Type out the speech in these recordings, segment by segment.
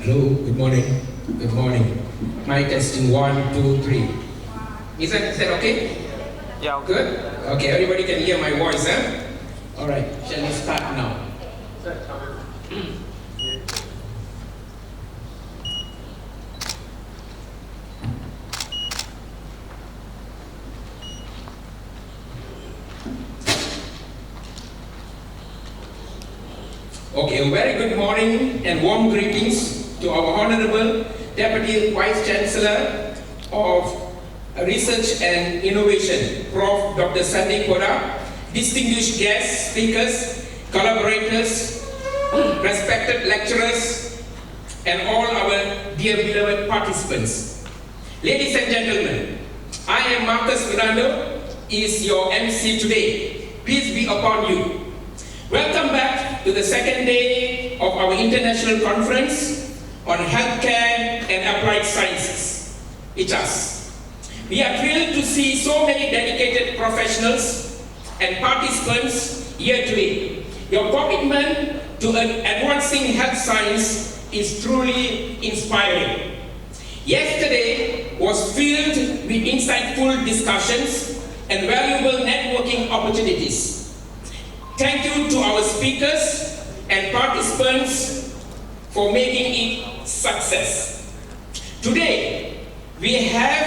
Hello, good morning. Good morning. Mic testing 1, 2, 3. Is that okay? Yeah. Good? Okay, everybody can hear my voice, huh? Alright, shall we start now? Okay, a very good morning and warm greetings to our Honorable Deputy Vice Chancellor of Research and Innovation, Prof. Dr. Sandy Koda, distinguished guests, speakers, collaborators, respected lecturers, and all our dear beloved participants. Ladies and gentlemen, I am Marcus Mirando, is your MC today. Peace be upon you. Welcome back to the second day of our international conference on healthcare and applied sciences, ICHAS. We are thrilled to see so many dedicated professionals and participants here today. Your commitment to advancing health science is truly inspiring. Yesterday was filled with insightful discussions and valuable networking opportunities. Thank you to our speakers and participants for making it success. Today, we have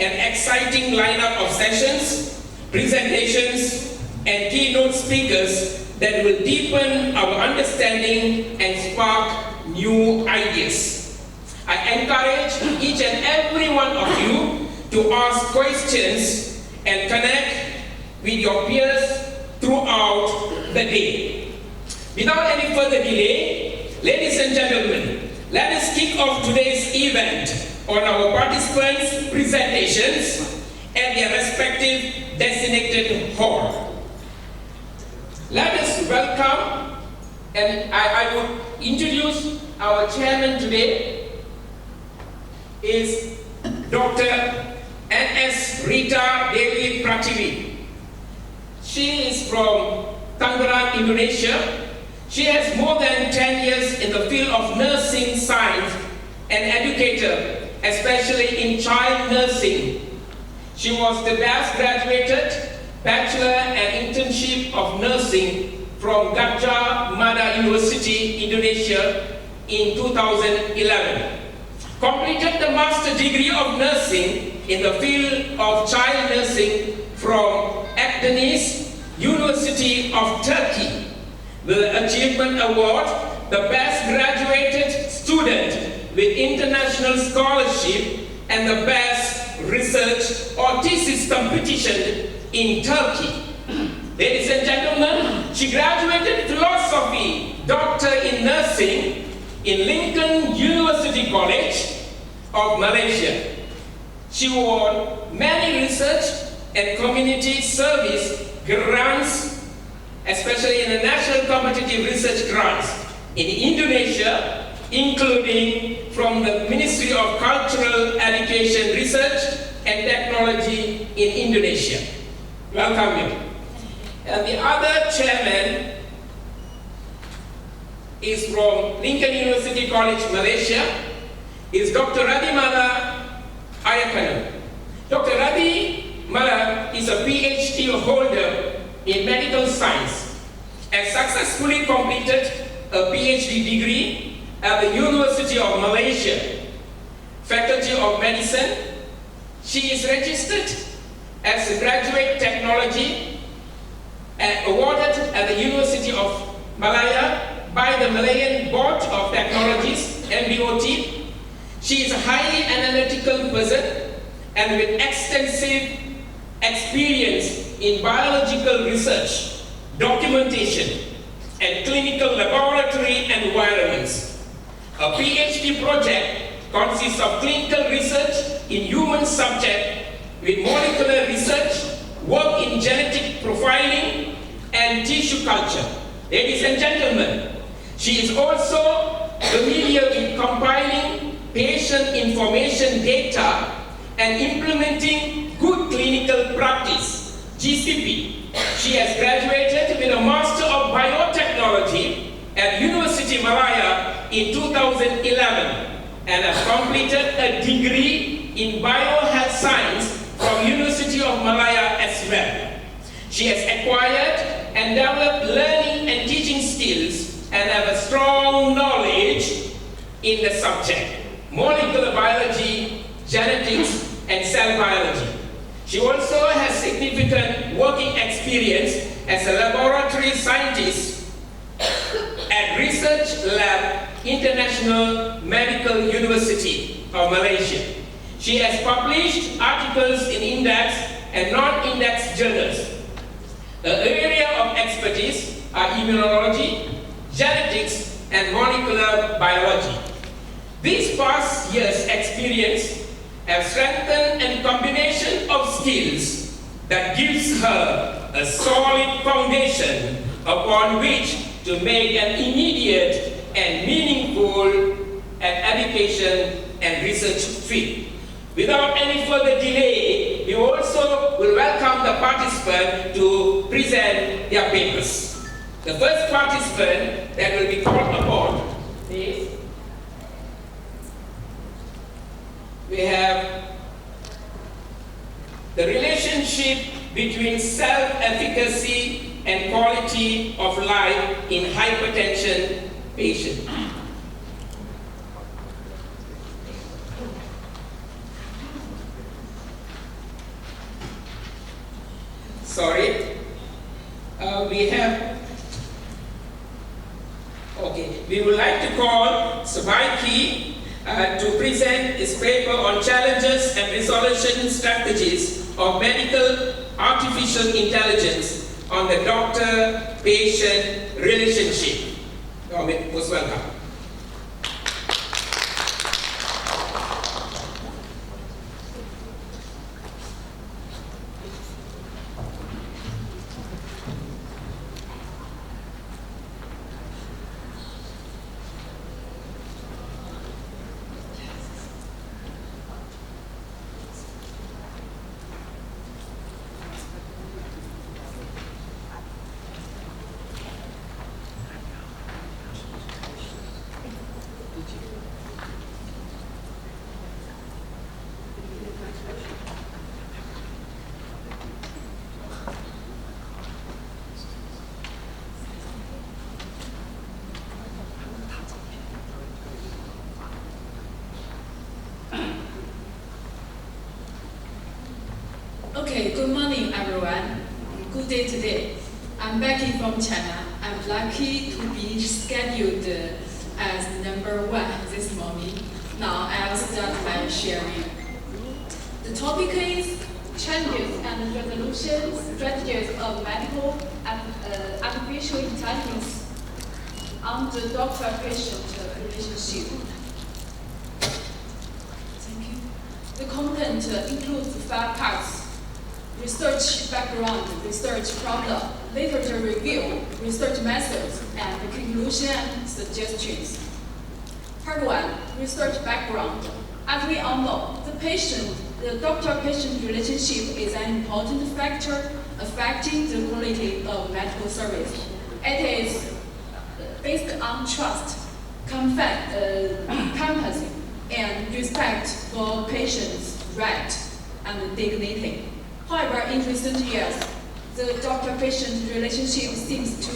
an exciting lineup of sessions, presentations, and keynote speakers that will deepen our understanding and spark new ideas. I encourage each and every one of you to ask questions and connect with your peers throughout the day. Without any further delay, ladies and gentlemen, let us kick off today's event on our participants' presentations at their respective designated hall. Let us welcome, and I would introduce our chairman today, is Dr. N.S. Rita Dewi Prativi. She is from Tangerang, Indonesia. She has more than 10 years in the field of nursing science and educator, especially in child nursing. She was the best graduated Bachelor and Internship of Nursing from Gajah Mada University, Indonesia in 2011. Completed the Master Degree of Nursing in the field of child nursing from Akdeniz University of Turkey with the Achievement Award, the Best Graduated Student with International Scholarship, and the Best Research or Thesis Competition in Turkey. Ladies and gentlemen, she graduated Philosophy, Doctor in Nursing in Lincoln University College of Malaysia. She won many research and community service grants, especially in the National Competitive Research Grants in Indonesia, including from the Ministry of Cultural Education, Research and Technology in Indonesia. Welcome you. And the other chairman is from Lincoln University College, Malaysia, is Dr. Radhimala Ayakanu. Dr. Radhimala is a PhD holder in medical science and successfully completed a PhD degree at the University of Malaysia, Faculty of Medicine. She is registered as a graduate technology and awarded at the University of Malaya by the Malayan Board of Technologies, MBOT. She is a highly analytical person and with extensive experience in biological research, documentation, and clinical laboratory environments. A PhD project consists of clinical research in human subject with molecular research, work in genetic profiling, and tissue culture. Ladies and gentlemen, she is also familiar with compiling patient information data and implementing good clinical practice, GCP. She has graduated with a Master of Biotechnology at University Malaya in 2011 and has completed a degree in biohealth science from University of Malaya as well. She has acquired and developed learning and teaching skills and have a strong knowledge in the subject, molecular biology, genetics, and cell biology. She also has significant working experience as a laboratory scientist at Research Lab International Medical University of Malaysia. She has published articles in index and non-index journals. Her area of expertise are immunology, genetics, and molecular biology. These past years' experience have strengthened a combination of skills that gives her a solid foundation upon which to make an immediate and meaningful education and research field. Without any further delay, we also will welcome the participants to present their papers. The first participant that will be called upon is, we have the relationship between self-efficacy and quality of life in hypertension patients. We would like to call Sabaiki to present his paper on challenges and resolution strategies of medical artificial intelligence on the doctor-patient relationship. Most welcome. Okay, good morning everyone. Good day today. I'm Becky from China. I'm lucky to be scheduled as number one this morning. Now I'll start my sharing. The topic is challenges and resolution strategies of medical artificial intelligence on the doctor-patient relationship. Thank you. The content includes 5 parts: research background, research problem, literature review, research methods, and conclusion and suggestions. Part 1, research background. As we all know, the doctor-patient relationship is an important factor affecting the quality of medical service. It is based on trust, compassion, and respect for patients' rights and dignity. However, in recent years, the doctor-patient relationship seems to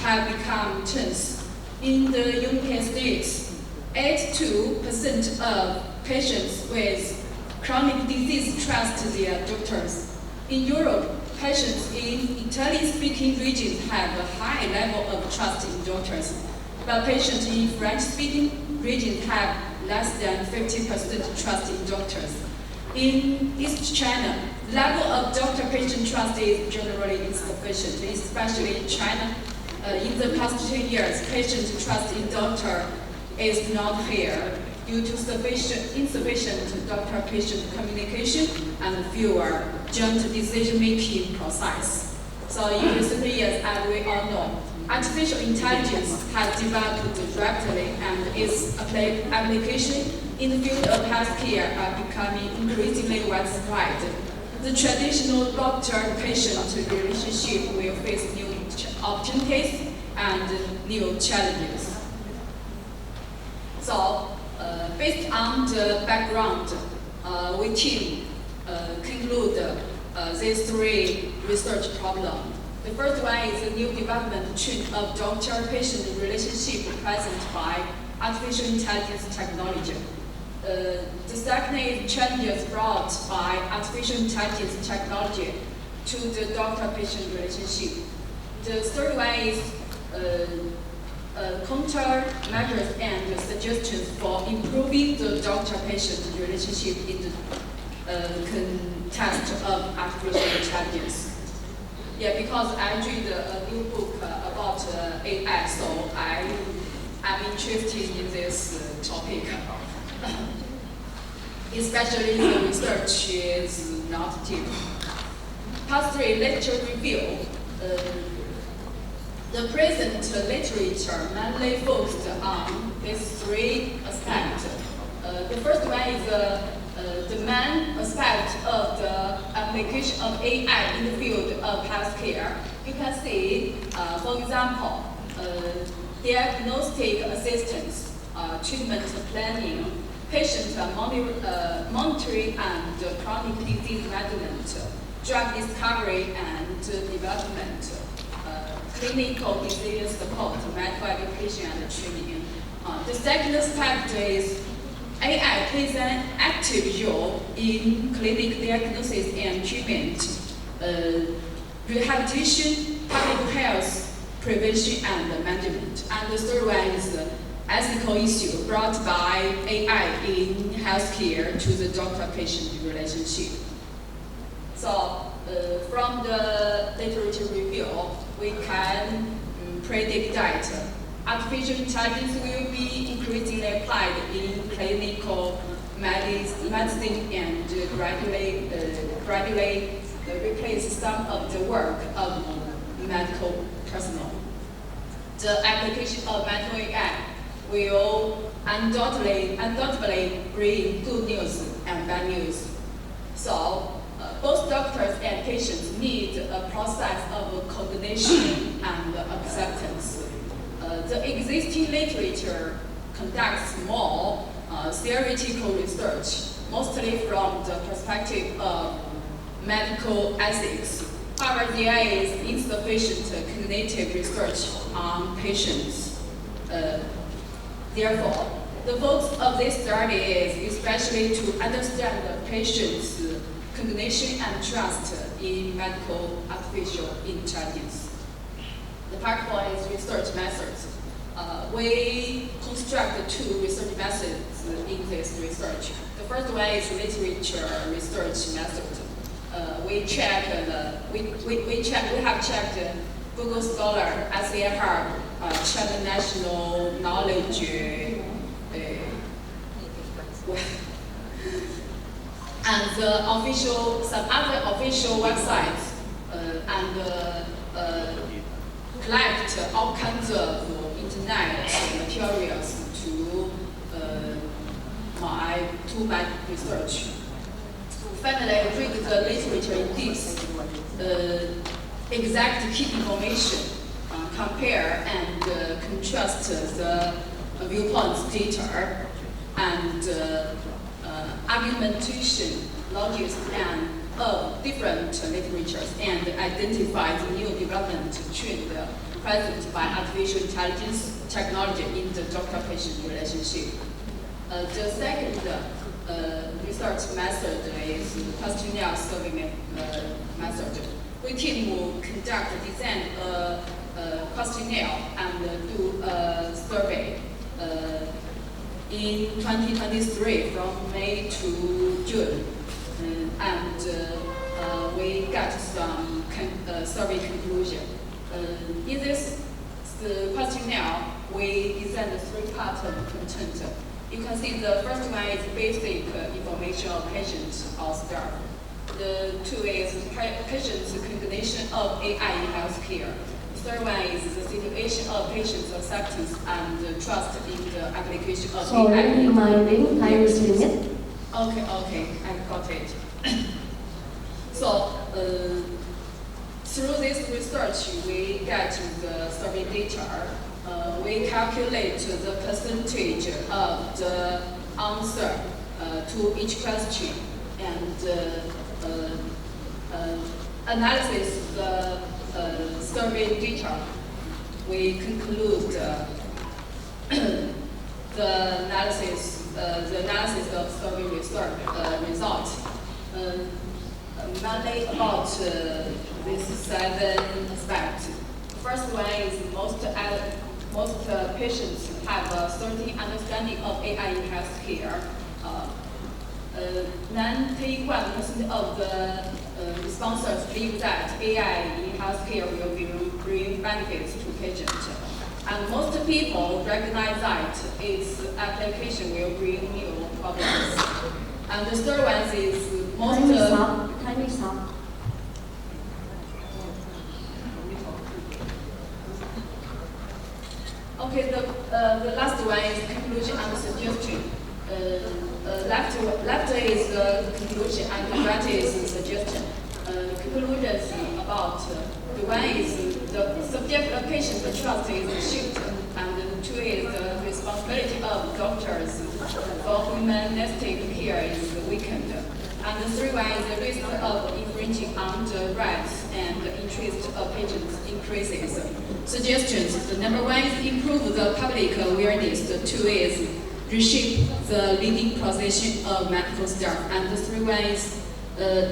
have become tense. In the United States, 82% of patients with chronic disease trust their doctors. In Europe, patients in Italian-speaking regions have a high level of trust in doctors, but patients in French-speaking regions have less than 50% trust in doctors. In East China, the level of doctor-patient trust is generally insufficient, especially in China. In the past 2 years, patient trust in doctor is not fair due to insufficient doctor-patient communication and fewer joint decision-making process. So in recent years, as we all know, artificial intelligence has developed rapidly and its application in the field of healthcare are becoming increasingly widespread. The traditional doctor-patient relationship will face new opportunities and new challenges. So, based on the background, we team conclude these three research problems. The first one is a new development trend of doctor-patient relationship present by artificial intelligence technology. The second is changes brought by artificial intelligence technology to the doctor-patient relationship. The third one is countermeasures and suggestions for improving the doctor-patient relationship in the context of artificial intelligence. Yeah, because I read a new book about AI, so I'm interested in this topic. Especially the research is not deep. Part 3, literature review. The present literature mainly focused on these three aspects. The first one is the main aspect of the application of AI in the field of healthcare. You can see, for example, diagnostic assistance, treatment planning, patient monitoring and chronic disease management, drug discovery and development, clinical decision support, medical education and training. The second aspect is AI plays an active role in clinical diagnosis and treatment, rehabilitation, public health, prevention and management. And the third one is ethical issue brought by AI in healthcare to the doctor-patient relationship. So, from the literature review, we can predict that artificial intelligence will be increasingly applied in clinical medicine and gradually replace some of the work of medical personnel. The application of medical AI will undoubtedly bring good news and bad news. So, both doctors and patients need a process of coordination and acceptance. The existing literature conducts more theoretical research, mostly from the perspective of medical ethics. However, there is insufficient cognitive research on patients. Therefore, the focus of this study is especially to understand the patient's cognition and trust in medical artificial intelligence. The part 4 is research methods. We construct 2 research methods in this research. The first one is literature research method. We have checked Google Scholar, ICHAS, China National Knowledge, and some other official websites, and collect all kinds of internet materials to my research. Finally, read the literature in depth, exact key information, compare and contrast the viewpoints data, and argumentation, logic, and of different literatures, and identify the new development trend present by artificial intelligence technology in the doctor-patient relationship. The second research method is questionnaire survey method. We team will design a questionnaire and do a survey in 2023 from May to June. And we got some survey conclusion. In this questionnaire, we designed 3 parts of content. You can see the first one is basic information of patients or staff. The 2 is patient's cognition of AI in healthcare. The third one is the situation of patients' acceptance and trust in the application of Sorry, AI. reminding, time is limited. Okay, I got it. So, Through this research, we get the survey data. We calculate the percentage of the answer to each question and analysis the survey data. We conclude the analysis of survey results. Mainly about these 7 aspects. First one is most patients have a certain understanding of AI in healthcare. 91% of the respondents believe that AI in healthcare will bring benefits to patients. And most people recognize that its application will bring new problems. And the third one is Time is up. Time is up. Okay, the last one is conclusion and suggestion. Left is the conclusion and right is the suggestion. Conclusions about the one is the subject of patient trust is shifted, and the 2 is the responsibility of doctors for humanistic care is weakened. And the 3 one is the risk of infringing on the rights and the interest of patients increases. Suggestions. The number 1 is improve the public awareness. The 2 is reshape the leading position of medical staff. And the 3 one is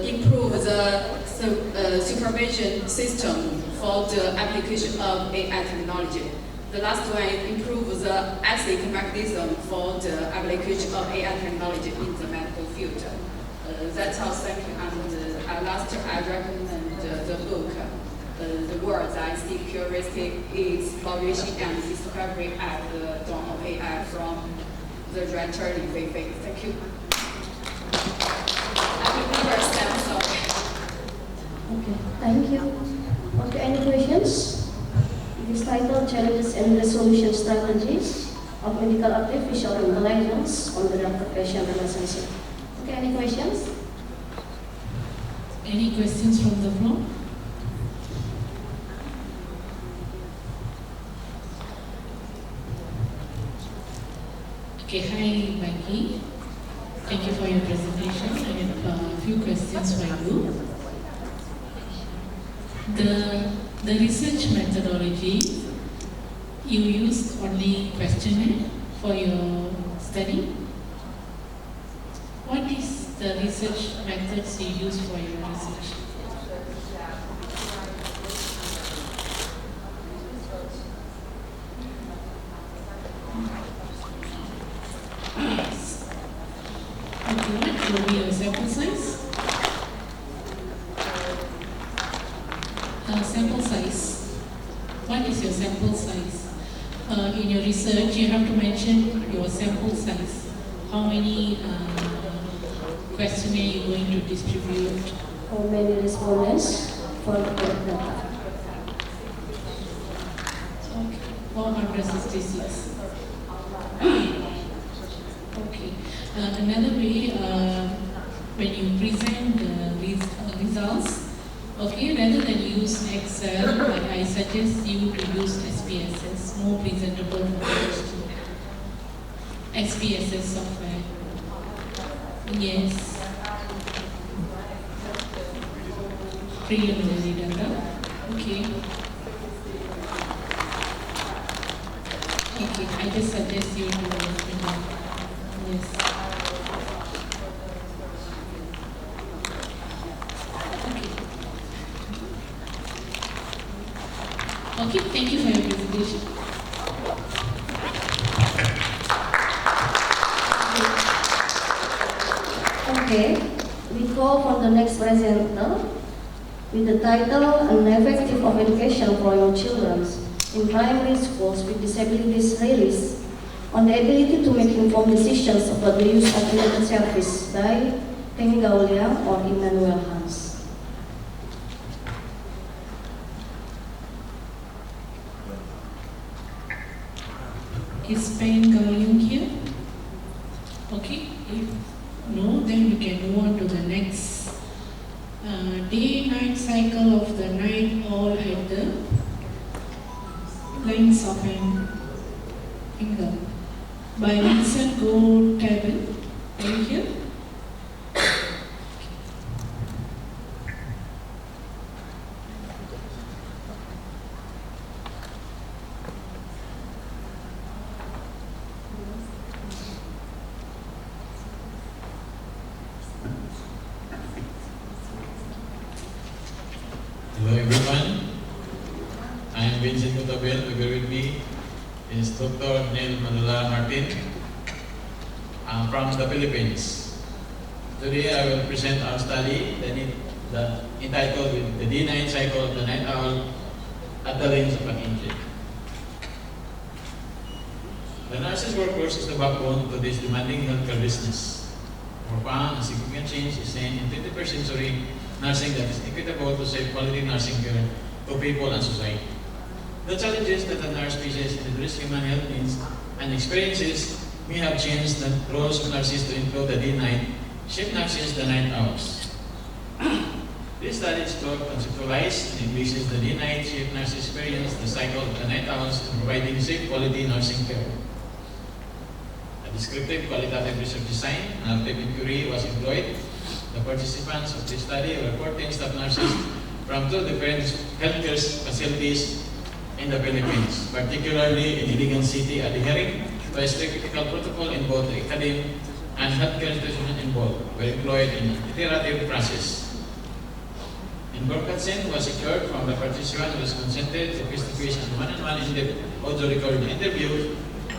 improve the supervision system for the application of AI technology. The last one is improve the ethical mechanism for the application of AI technology in the medical field. That's all, thank you. And last, I recommend the book, The Words I See Curiosity, Exploration and Discovery at the Dawn of AI from the writer Li Feifei. Thank you. I remember Sam, sorry. Okay, thank you. Okay, any questions? It is titled Challenges and Resolution Strategies of Medical Artificial Intelligence on the Doctor-Patient Relationship. Okay, any questions? Any questions from the floor? Okay, hi Maggie. Thank you for your presentation. I have a few questions for you. The research methodology, you used only questionnaire for your study? What is the research methods you use for your research? Yes. Okay, what will be your sample size? Sample size. What is your sample size? In your research, you have to mention your sample size. How many questionnaire you're going to distribute? How many respondents for the data? Okay, 466. Okay. Another way, when you present the results, okay, rather than use Excel, I suggest you to use SPSS, more presentable for the student. SPSS software. Yes. Preliminary data. Okay. Okay, I just suggest you to yes. Okay, thank you for your presentation. Okay, we call for the next presenter with the title An Effective of Education for Young Children in Primary Schools with Disabilities Release on the Ability to Make Informed Decisions about the Use of Related Service by Peng Gaulia or Immanuel Hans. Is Peng Gaulia here? Okay, if no, then we can move on to the next. Day day-night cycle of the night owl at the length of an finger by Vincent Go-Table. Are you here? Hello everyone, I am Vincent Go-Table. Together with me is Dr. Neil Manula Martin from the Philippines. Today I will present our study entitled with the D9 cycle of the night owl at the length of an inch. The nurse's workforce is the backbone to this demanding healthcare business. Profound and significant change is seen in 21st century nursing that is equitable to save quality nursing care to people and society. The challenges that a nurse faces in address human health needs and experiences may have changed the roles of nurses to include the D9, shift nurses, the night owls. This study explores, conceptualizes, and envisages the D9 shift nurse experience, the cycle of the night owls, in providing safe quality nursing care. A descriptive qualitative research design and active inquiry was employed. The participants of this study were 14 staff nurses from 2 different healthcare facilities in the Philippines, particularly in Iligan City, adhering to a strict ethical protocol in both the academic and healthcare institutions involved, were employed in an iterative process. Information was secured from the participant who was consented to face-to-face and one-on-one in-depth audio-recorded interview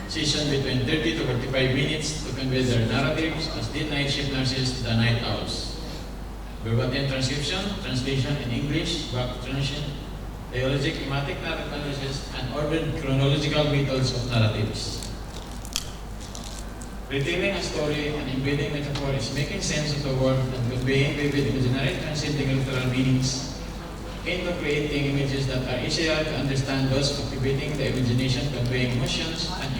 session between 30 to 45 minutes to convey their narratives as D9 shift nurses, the night owls. Verbatim transcription, translation in English, back translation, dialogic, thematic narrative analysis, and ordered chronological methods of narratives. Retelling a story and embedding metaphor is making sense of the world and conveying vivid imaginary transcending literal meanings into creating images that are easier to understand, thus activating the imagination, conveying emotions and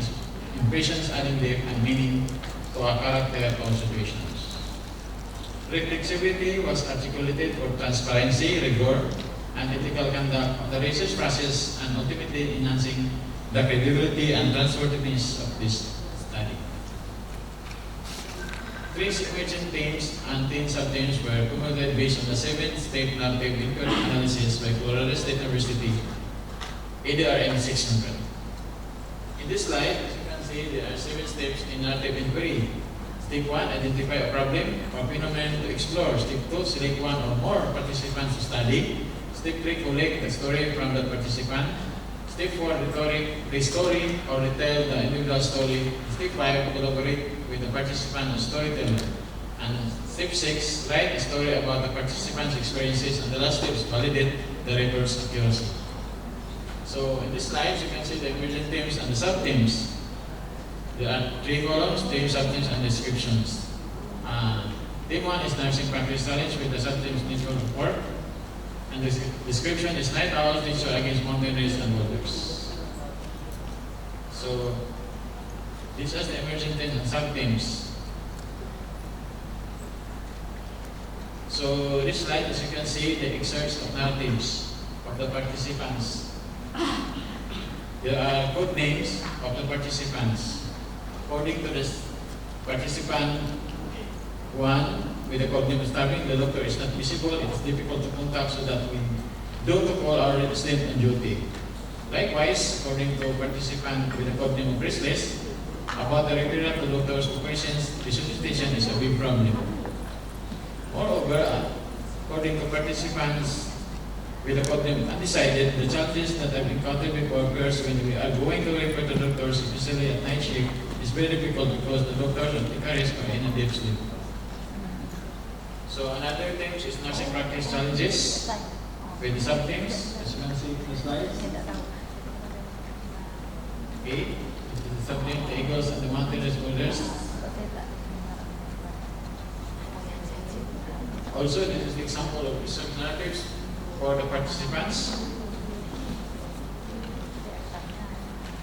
impressions, adding depth and meaning to a character or situations. Reflexivity was articulated for transparency, rigor, and ethical conduct of the research process and ultimately enhancing the credibility and trustworthiness of this study. 3 emerging themes and 10 sub-themes were formulated based on the 7-step narrative inquiry analysis by Colorado State University, ADRM 600. In this slide, as you can see, there are 7 steps in narrative inquiry. Step 1, identify a problem or phenomenon to explore. Step 2, select 1 or more participants to study. Step 3, collect the story from the participant. Step 4, restory or retell the individual story. Step 5, collaborate with the participant or storyteller. And step 6, write a story about the participant's experiences. And the last step is validate the records accuracy. So in this slide, you can see the emergent themes and the sub-themes. There are 3 columns, themes, sub-themes, and descriptions. Theme 1 is nursing practice challenge with the sub-themes nature of work. And the description is night owls, nature against mountaineers and waters. So these are the emerging themes and sub-themes. So this slide, as you can see, the excerpts of narratives of the participants. There are code names of the participants. According to the participant 1, with the code name starving, the doctor is not visible, it is difficult to contact, so that we don't call our resident on duty. Likewise, according to participant with the code name of restless, about the referral to doctor's operations, resuscitation is a big problem. Moreover, according to participants with the code name undecided, the challenges that I've encountered before occurs when we are going to refer to doctors, especially at night shift, is very difficult because the doctors and technicians are in a deep sleep. So another theme is nursing practice challenges with the sub-themes, as you can see in the slide. Okay, this is the sub-theme, the eagles and the mountainous boulders. Also, this is the example of research narratives for the participants.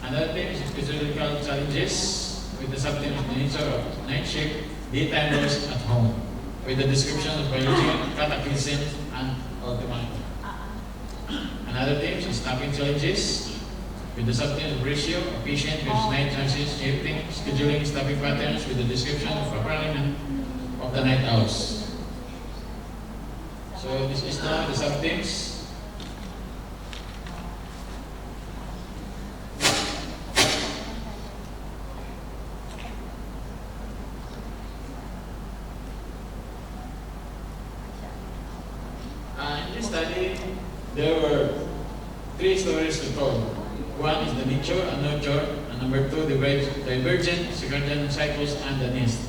Another theme is physiological challenges with the sub-theme of the nature of night shift, daytime nurse at home, with the description of biological cataclysms and ultimately. Another theme is staffing challenges with the subtle ratio of patient versus night nurses, shifting, scheduling, staffing patterns with the description of requirement of the night owls. So this is now the sub-themes. In this study, there were 3 stories to tell. One is the nature and nurture, and number 2, the divergent circadian cycles and the nest.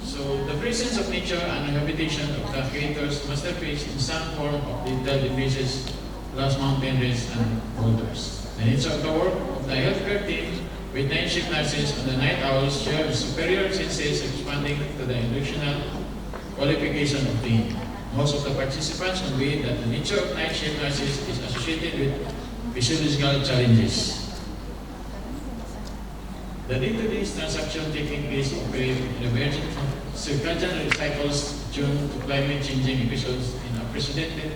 So the presence of nature and habitation of the creator's masterpiece in some form of detailed images, lost mountain ranges and boulders. The nature of the work of the healthcare team with night shift nurses and the night owls share superior senses expanding to the inductional qualification of being. Most of the participants agree that the nature of night shift nurses is associated with physiological challenges. The day-to-day transaction taking place operate in emergent circadian cycles due to climate-changing episodes in unprecedented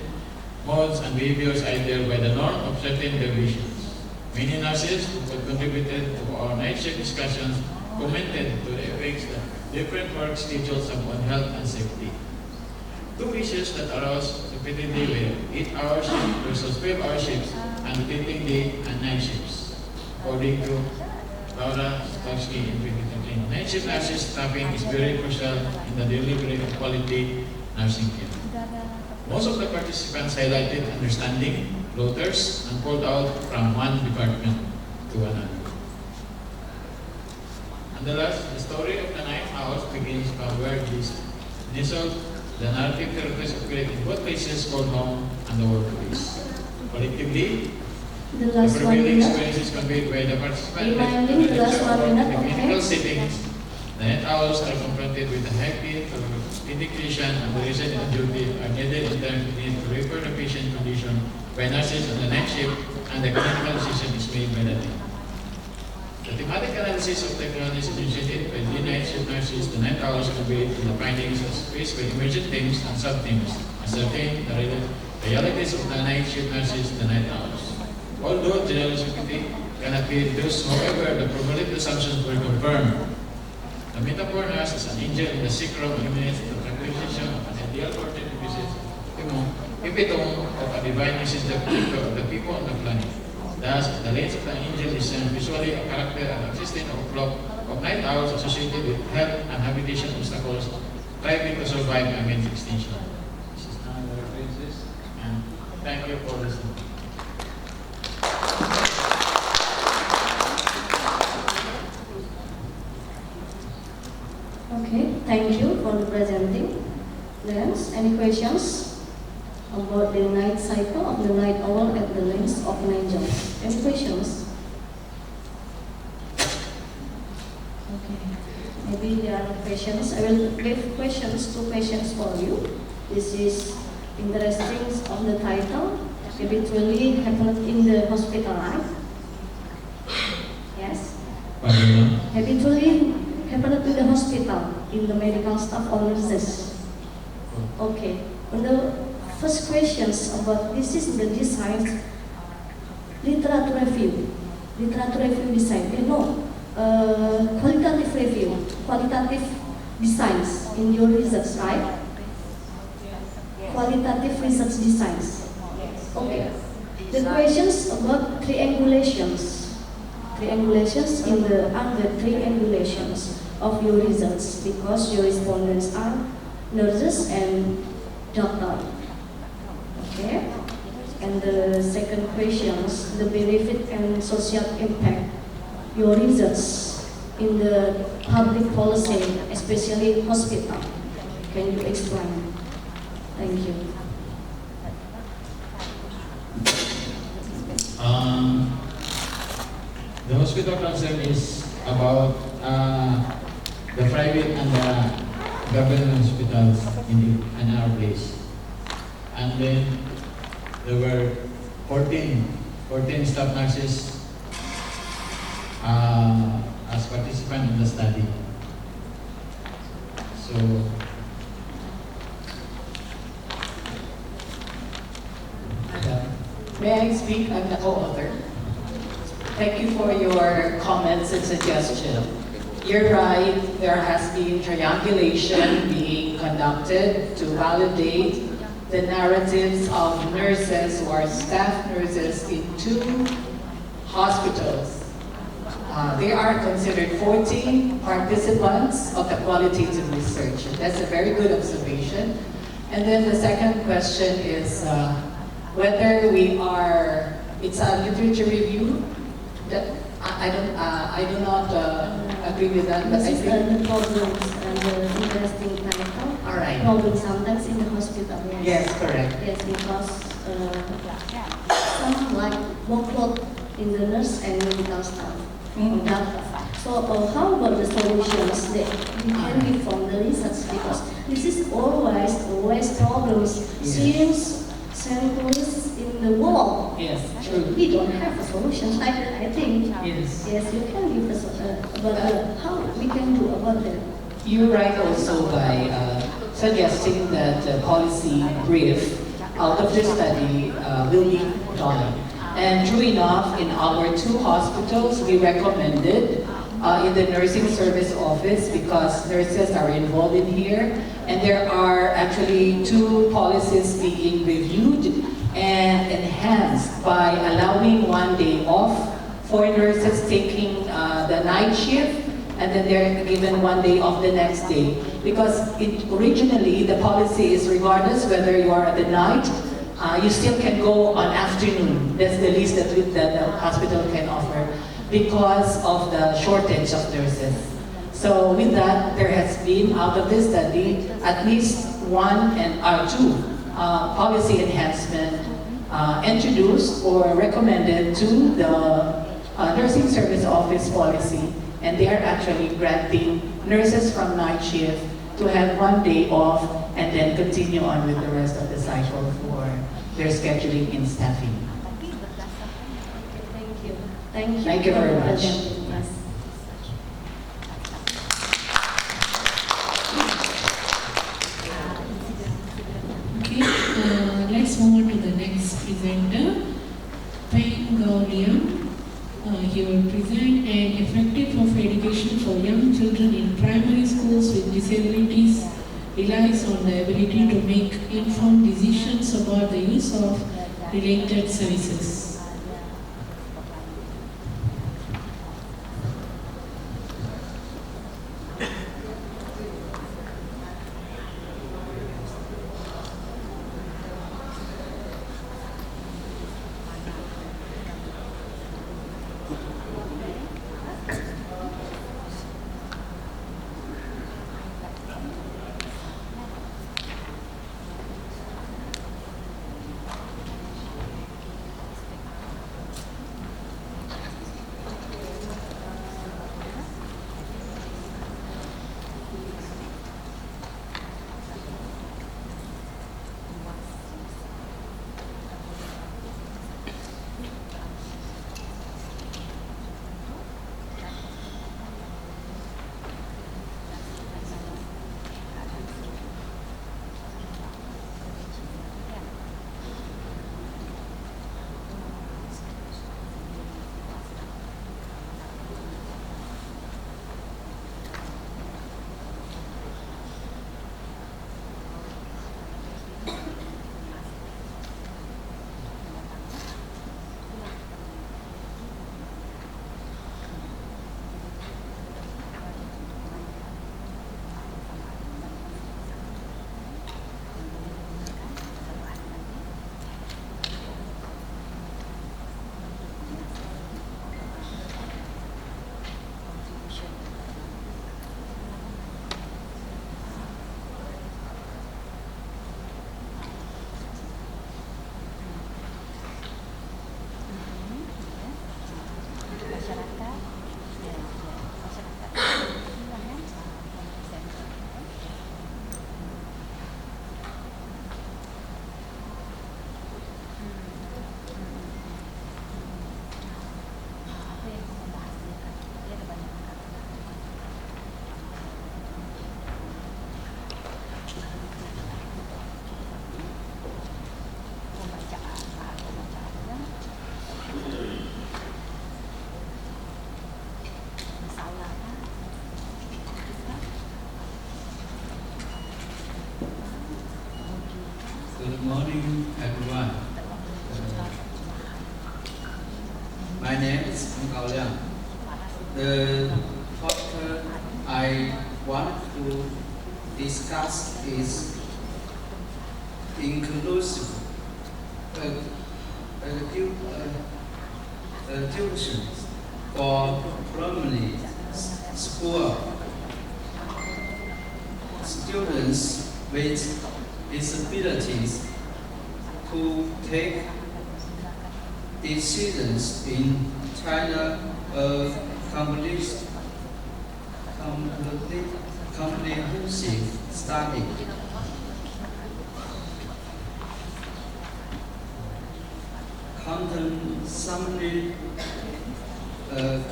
modes and behaviors either by the norm of certain deviations. Many nurses who contributed to our night shift discussions commented to the effects that different work schedules have on health and safety. 2 issues that arose repeatedly were 8-hour shift versus 12-hour shifts and rotating day and night shifts, according to Laura Stokowski in 2013. Night shift nurses staffing is very crucial in the delivery of quality nursing care. Most of the participants highlighted understanding floaters and pulled out from one department to another. And the story of the night owls begins from where this nestled the narrative characters operate in both places called home and the workplace. Collectively, The the last 1 prevailing minute. experiences conveyed by the participants Reminding the last 1 minute, in okay? clinical settings. The night owls are confronted with a high peak of indication and the reason on duty are needed in terms of need to refer the patient condition by nurses on the night shift, and the clinical decision is made by the team. The thematic analysis of technology is initiated by the night shift nurses. The night owls conveyed to the findings as faced by emergent themes and sub-themes, ascertain the realities of the night shift nurses, the night owls. Although generosity cannot be reduced, however, the probability assumptions were confirmed. The metaphor nurse as an angel in the sick room illuminates the characterization of an ideal portrait epitome of a divine messenger of the people on the planet. Thus, the lens of the angel is visually a character and existing of a flock of night owls associated with health and habitation obstacles, striving to survive amidst extinction. This is now the references, and thank you for listening. Okay, thank you for the presenting. Lens, any questions about the night cycle of the night owl at the lens of angels? Any questions? Okay, maybe there are no questions. I will give questions, 2 questions for you. This is interesting of the title. Maybe it really happened in the hospital, right? Yes? Maybe it really happened in the hospital, in the medical staff or nurses. Okay. On the first questions about this is the design, literature review design. You know, qualitative review, qualitative designs in your research, right? Qualitative research designs. Okay. The questions about triangulations in the under triangulations of your results, because your respondents are nurses and doctor. Okay. And the second questions, the benefit and social impact your research in the public policy, especially hospital. Can you explain? Thank you. The hospital concern is about the private and the government hospitals in our place. And then there were 14 staff nurses as participants in the study. So May I speak? I'm the co-author. Thank you for your comments and suggestions. You're right, there has been triangulation being conducted to validate the narratives of nurses who are staff nurses in 2 hospitals. They are considered 14 participants of the qualitative research. That's a very good observation. And then the second question is whether it's a literature review. I do not agree with that. But This is the problems and the interesting title. All right. Problems sometimes in the hospital. Yes, correct. Yes, because some like workload in the nurse and medical staff. Mhm. So how about the solutions that we can give from the research? Because this is always problems. Yes. Since centuries in the world, Yes, true. we don't have a solution. I think. Yes. Yes, you can give us about how we can do about that. You're right also by suggesting that the policy brief out of the study will be done. And true enough, in our 2 hospitals, we recommended in the nursing service office, because nurses are involved in here, and there are actually 2 policies being reviewed and enhanced by allowing 1 day off for nurses taking the night shift, and then they're given 1 day off the next day. Because originally, the policy is regardless whether you are at the night, you still can go on afternoon. That's the least that the hospital can offer because of the shortage of nurses. So with that, there has been, out of this study, at least 1 or 2 policy enhancement introduced or recommended to the nursing service office policy, and they are actually granting nurses from night shift to have 1 day off and then continue on with the rest of the cycle for their scheduling and staffing. Thank you. Thank you very much. Yes. Okay, let's move on to the next presenter, Peng Gao Liang. He will present an effective of education for young children in primary schools with disabilities relies on the ability to make informed decisions about the use of related services. My name is Gao Liang. The topic I want to discuss is inclusive education for primary school students with disabilities to take decisions in China comprehensive study. Content summary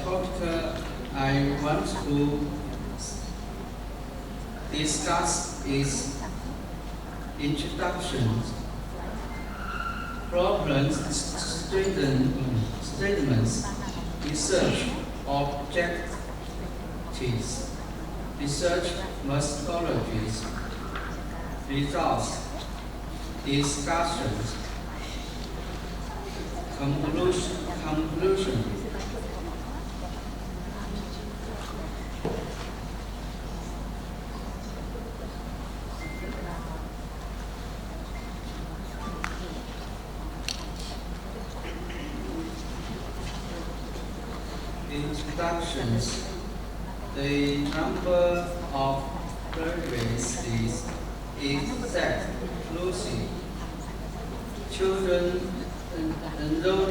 topic I want to discuss is introduction, problem statements, research objectives, research methodologies, results, discussions, conclusion. Introductions. The number of graduates is exclusive. Children enrolled